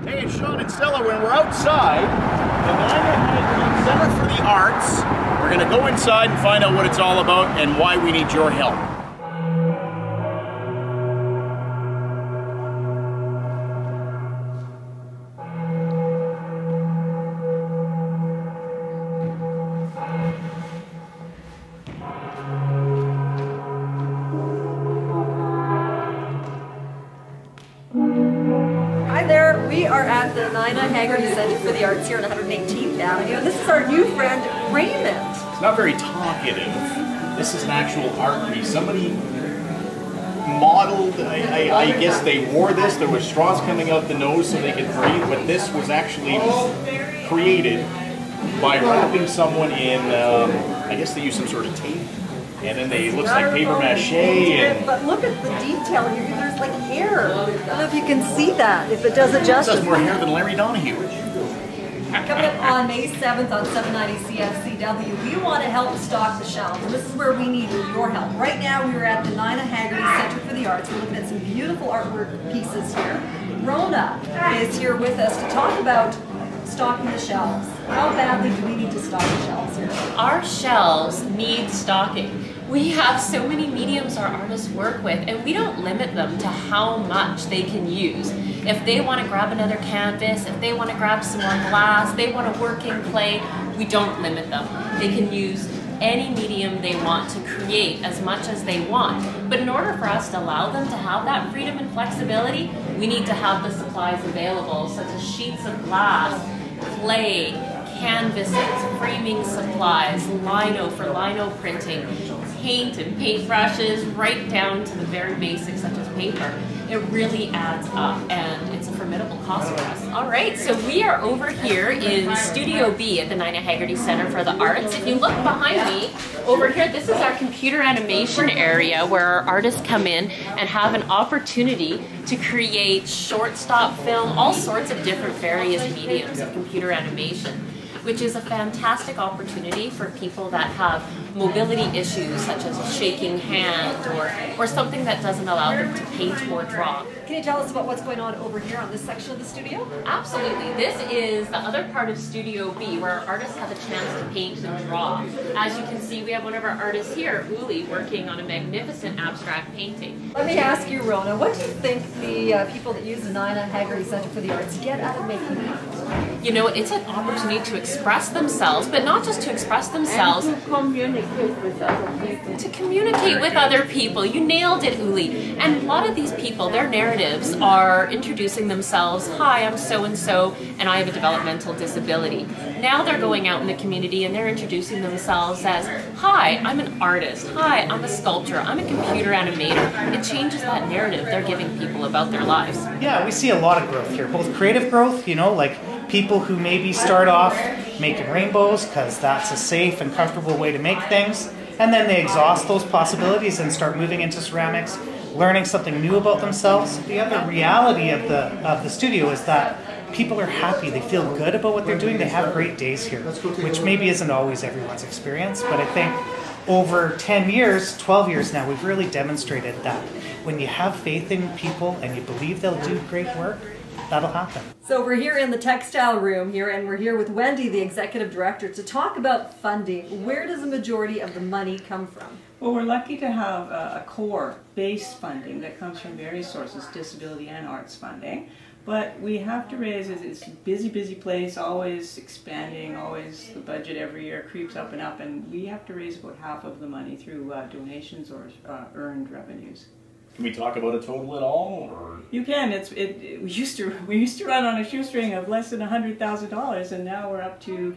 Hey, it's Sean and Stella. When we're outside, the Haggerty Center for the Arts. We're going to go inside and find out what it's all about and why we need your help. Hi there, we are at the Haggerty Center for the Arts here on 118th Avenue, and this is our new friend, Raymond. It's not very talkative. This is an actual art piece. Somebody modeled, I guess they wore this. There was straws coming out the nose so they could breathe, but this was actually created by wrapping someone in, I guess they used some sort of tape. And then it looks like paper mache. And but look at the detail here. There's like hair. I don't know if you can see that, if it does it justice. This has more hair than Larry Donahue. Coming up on May 7th on 790 CFCW, we want to help stock the shelves. And this is where we need your help. Right now we are at the Haggerty Center for the Arts. We're looking at some beautiful artwork pieces here. Rona is here with us to talk about stocking the shelves. How badly do we need to stock the shelves here? Our shelves need stocking. We have so many mediums our artists work with, and we don't limit them to how much they can use. If they want to grab another canvas, if they want to grab some more glass, they want to work in clay, we don't limit them. They can use any medium they want to create as much as they want. But in order for us to allow them to have that freedom and flexibility, we need to have the supplies available, such as sheets of glass, clay, canvases, framing supplies, lino for lino printing, paint and paintbrushes, right down to the very basics such as paper. It really adds up, and it's a formidable cost for us. All right, so we are over here in Studio B at the Haggerty Center for the Arts. If you look behind me, over here, this is our computer animation area where our artists come in and have an opportunity to create short stop film, all sorts of different various mediums of computer animation, which is a fantastic opportunity for people that have mobility issues such as a shaking hand or something that doesn't allow them to paint or draw. Can you tell us about what's going on over here on this section of the studio? Absolutely. This is the other part of Studio B where our artists have a chance to paint and draw. As you can see, we have one of our artists here, Uli, working on a magnificent abstract painting. Let me ask you, Rona, what do you think the people that use the Haggerty Center for the Arts get out of making art? You know, it's an opportunity to express themselves, but not just to express themselves. And to communicate with other people. To communicate with other people. You nailed it, Uli. And a lot of these people, their narratives are introducing themselves. Hi, I'm so-and-so, and I have a developmental disability. Now they're going out in the community and they're introducing themselves as, hi, I'm an artist. Hi, I'm a sculptor. I'm a computer animator. It changes that narrative they're giving people about their lives. Yeah, we see a lot of growth here. Both creative growth, you know, like people who maybe start off making rainbows because that's a safe and comfortable way to make things, and then they exhaust those possibilities and start moving into ceramics, learning something new about themselves. The other reality of the studio is that people are happy, they feel good about what they're doing, they have great days here, which maybe isn't always everyone's experience, but I think over 10 years, 12 years now, we've really demonstrated that when you have faith in people and you believe they'll do great work, that'll happen. So we're here in the textile room here, and we're here with Wendy, the executive director, to talk about funding. Where does the majority of the money come from? Well, we're lucky to have a core base funding that comes from various sources, disability and arts funding. But we have to raise, it's a busy place, always expanding, always the budget every year creeps up, and we have to raise about half of the money through donations or earned revenues. Can we talk about a total at all? Or? You can. We used to run on a shoestring of less than $100,000, and now we're up to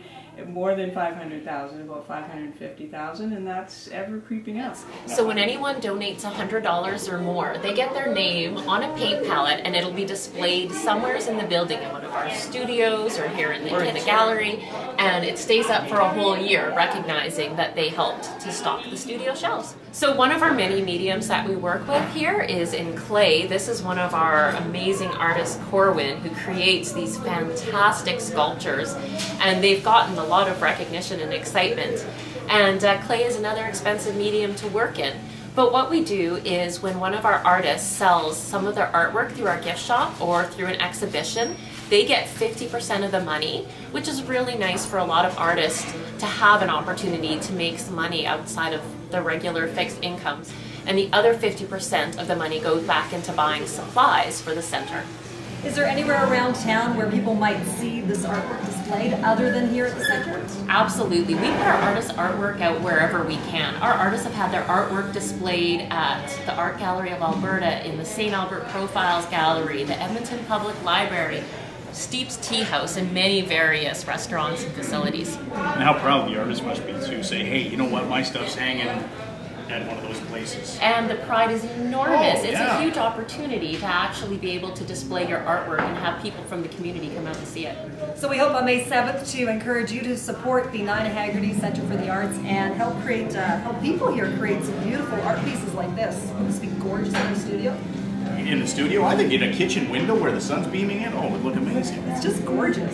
more than 500,000, about 550,000, and that's ever creeping up. So when anyone donates $100 or more, they get their name on a paint palette, and it'll be displayed somewhere in the building in one of our studios or here in the gallery, and it stays up for a whole year, recognizing that they helped to stock the studio shelves. So one of our many mediums that we work with here is in clay. This is one of our amazing artists, Corwin, who creates these fantastic sculptures, and they've gotten a lot of recognition and excitement. And clay is another expensive medium to work in. But what we do is when one of our artists sells some of their artwork through our gift shop or through an exhibition, they get 50% of the money, which is really nice for a lot of artists to have an opportunity to make some money outside of the regular fixed incomes. And the other 50% of the money goes back into buying supplies for the center. Is there anywhere around town where people might see this artwork displayed other than here at the center? Absolutely. We put our artists' artwork out wherever we can. Our artists have had their artwork displayed at the Art Gallery of Alberta, in the St. Albert Profiles Gallery, the Edmonton Public Library, Steep's Tea House, and many various restaurants and facilities. And how proud the artist must be to say, hey, you know what, my stuff's hanging at one of those places. And the pride is enormous. Oh, it's yeah. a huge opportunity to actually be able to display your artwork and have people from the community come out and see it. So we hope on May 7th to encourage you to support the Nina Haggerty Center for the Arts and help people here create some beautiful art pieces like this. Wouldn't this be gorgeous in our studio? In the studio, I think in a kitchen window where the sun's beaming in, oh, it would look amazing. It's just gorgeous.